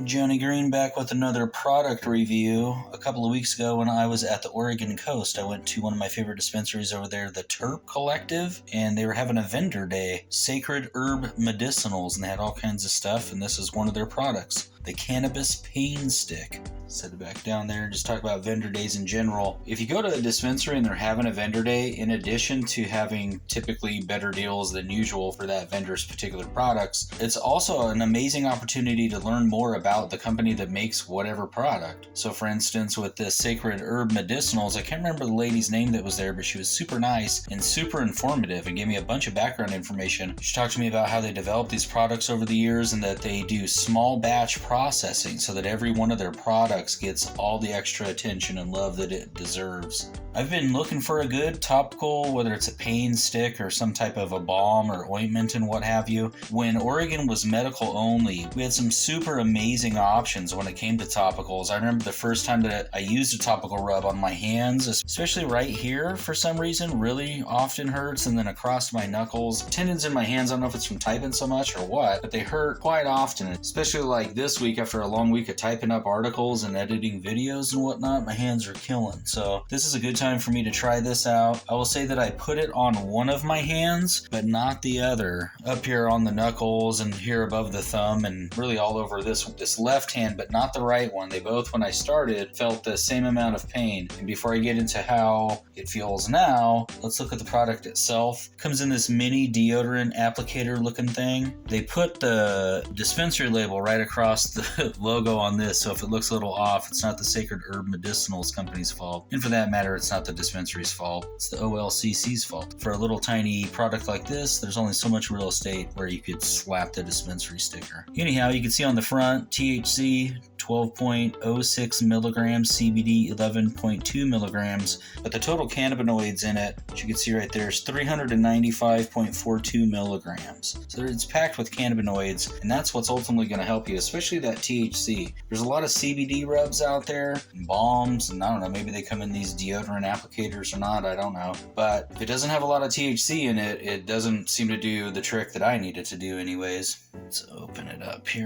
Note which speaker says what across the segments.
Speaker 1: Johnny Green back with another product review. A couple of weeks ago when I was at the Oregon coast, I went to one of my favorite dispensaries over there, the Terp Collective, and they were having a vendor day, Sacred Herb Medicinals, and they had all kinds of stuff, and this is one of their products, the Cannabis Pain Stick. Set it back down there and just talk about vendor days in general. If you go to a dispensary and they're having a vendor day, in addition to having typically better deals than usual for that vendor's particular products, it's also an amazing opportunity to learn more about the company that makes whatever product. So for instance, with the Sacred Herb Medicinals, I can't remember the lady's name that was there, but she was super nice and super informative and gave me a bunch of background information. She talked to me about how they developed these products over the years and that they do small batch processing so that every one of their products gets all the extra attention and love that it deserves. I've been looking for a good topical, whether it's a pain stick or some type of a balm or ointment and what have you. When Oregon was medical only, we had some super amazing options when it came to topicals. I remember the first time that I used a topical rub on my hands, especially right here for some reason, really often hurts, and then across my knuckles. Tendons in my hands, I don't know if it's from typing so much or what, but they hurt quite often, especially like this week after a long week of typing up articles and editing videos and whatnot. My hands are killing. So this is a good time for me to try this out. I will say that I put it on one of my hands, but not the other. Up here on the knuckles and here above the thumb and really all over this left hand, but not the right one. They both, when I started, felt the same amount of pain. And before I get into how it feels now, let's look at the product itself. It comes in this mini deodorant applicator looking thing. They put the dispensary label right across the logo on this, so if it looks a little off, it's not the Sacred Herb Medicinals company's fault. And for that matter, it's not the dispensary's fault. It's the OLCC's fault. For a little tiny product like this, there's only so much real estate where you could slap the dispensary sticker. Anyhow, you can see on the front, THC 12.06 milligrams, CBD 11.2 milligrams, but the total cannabinoids in it, which you can see right there, is 395.42 milligrams. So it's packed with cannabinoids, and that's what's ultimately going to help you, especially that THC. There's a lot of CBD rubs out there, and balms, and I don't know, maybe they come in these deodorant applicators or not, I don't know. But if it doesn't have a lot of THC in it, it doesn't seem to do the trick that I need it to do anyways. Let's open it up here.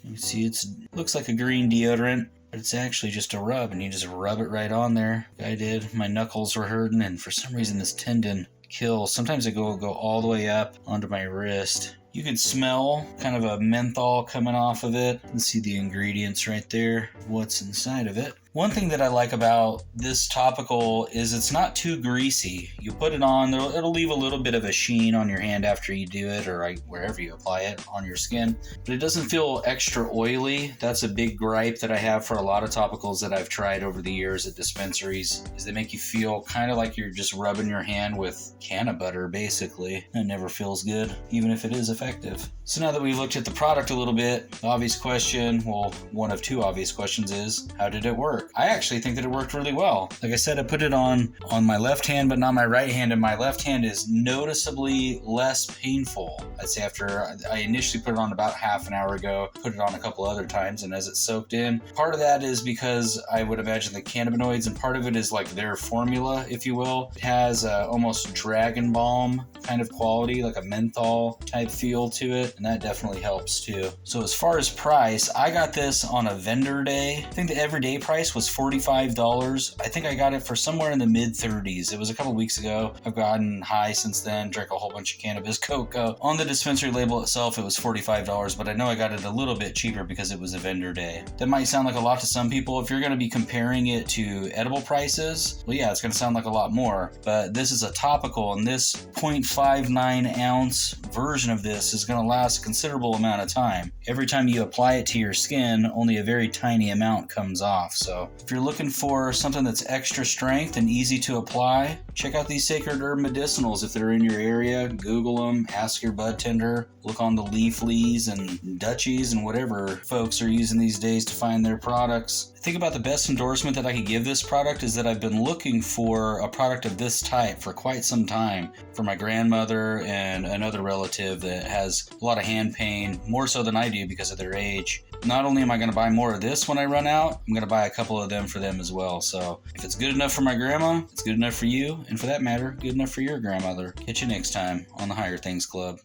Speaker 1: You can see it looks like a green deodorant, but it's actually just a rub, and you just rub it right on there. I did. My knuckles were hurting, and for some reason this tendon kills. Sometimes it go all the way up onto my wrist. You can smell kind of a menthol coming off of it. You can see the ingredients right there, what's inside of it. One thing that I like about this topical is it's not too greasy. You put it on, it'll leave a little bit of a sheen on your hand after you do it, or wherever you apply it on your skin, but it doesn't feel extra oily. That's a big gripe that I have for a lot of topicals that I've tried over the years at dispensaries, is they make you feel kind of like you're just rubbing your hand with canna butter, basically. It never feels good, even if it is effective. So now that we've looked at the product a little bit, the obvious question, well, one of two obvious questions is, how did it work? I actually think that it worked really well. Like I said, I put it on my left hand, but not my right hand, and my left hand is noticeably less painful. I'd say after I initially put it on about half an hour ago, put it on a couple other times, and as it soaked in, part of that is because I would imagine the cannabinoids, and part of it is like their formula, if you will. It has almost dragon balm kind of quality, like a menthol type feel to it, and that definitely helps too. So as far as price, I got this on a vendor day. I think the everyday price was $45. I think I got it for somewhere in the mid-30s. It was a couple weeks ago. I've gotten high since then, drank a whole bunch of cannabis cocoa. On the dispensary label itself, it was $45, but I know I got it a little bit cheaper because it was a vendor day. That might sound like a lot to some people. If you're going to be comparing it to edible prices, well, yeah, it's going to sound like a lot more, but this is a topical, and this 0.59 ounce version of this is going to last a considerable amount of time. Every time you apply it to your skin, only a very tiny amount comes off. So if you're looking for something that's extra strength and easy to apply, check out these Sacred Herb Medicinals if they're in your area. Google them, ask your bud tender, look on the Leaflies and Dutchies and whatever folks are using these days to find their products. I think about the best endorsement that I could give this product is that I've been looking for a product of this type for quite some time for my grandmother and another relative that has a lot of hand pain, more so than I do because of their age. Not only am I going to buy more of this when I run out, I'm going to buy a couple of them for them as well. So if it's good enough for my grandma, it's good enough for you, and for that matter, good enough for your grandmother. Catch you next time on the Higher Things Club.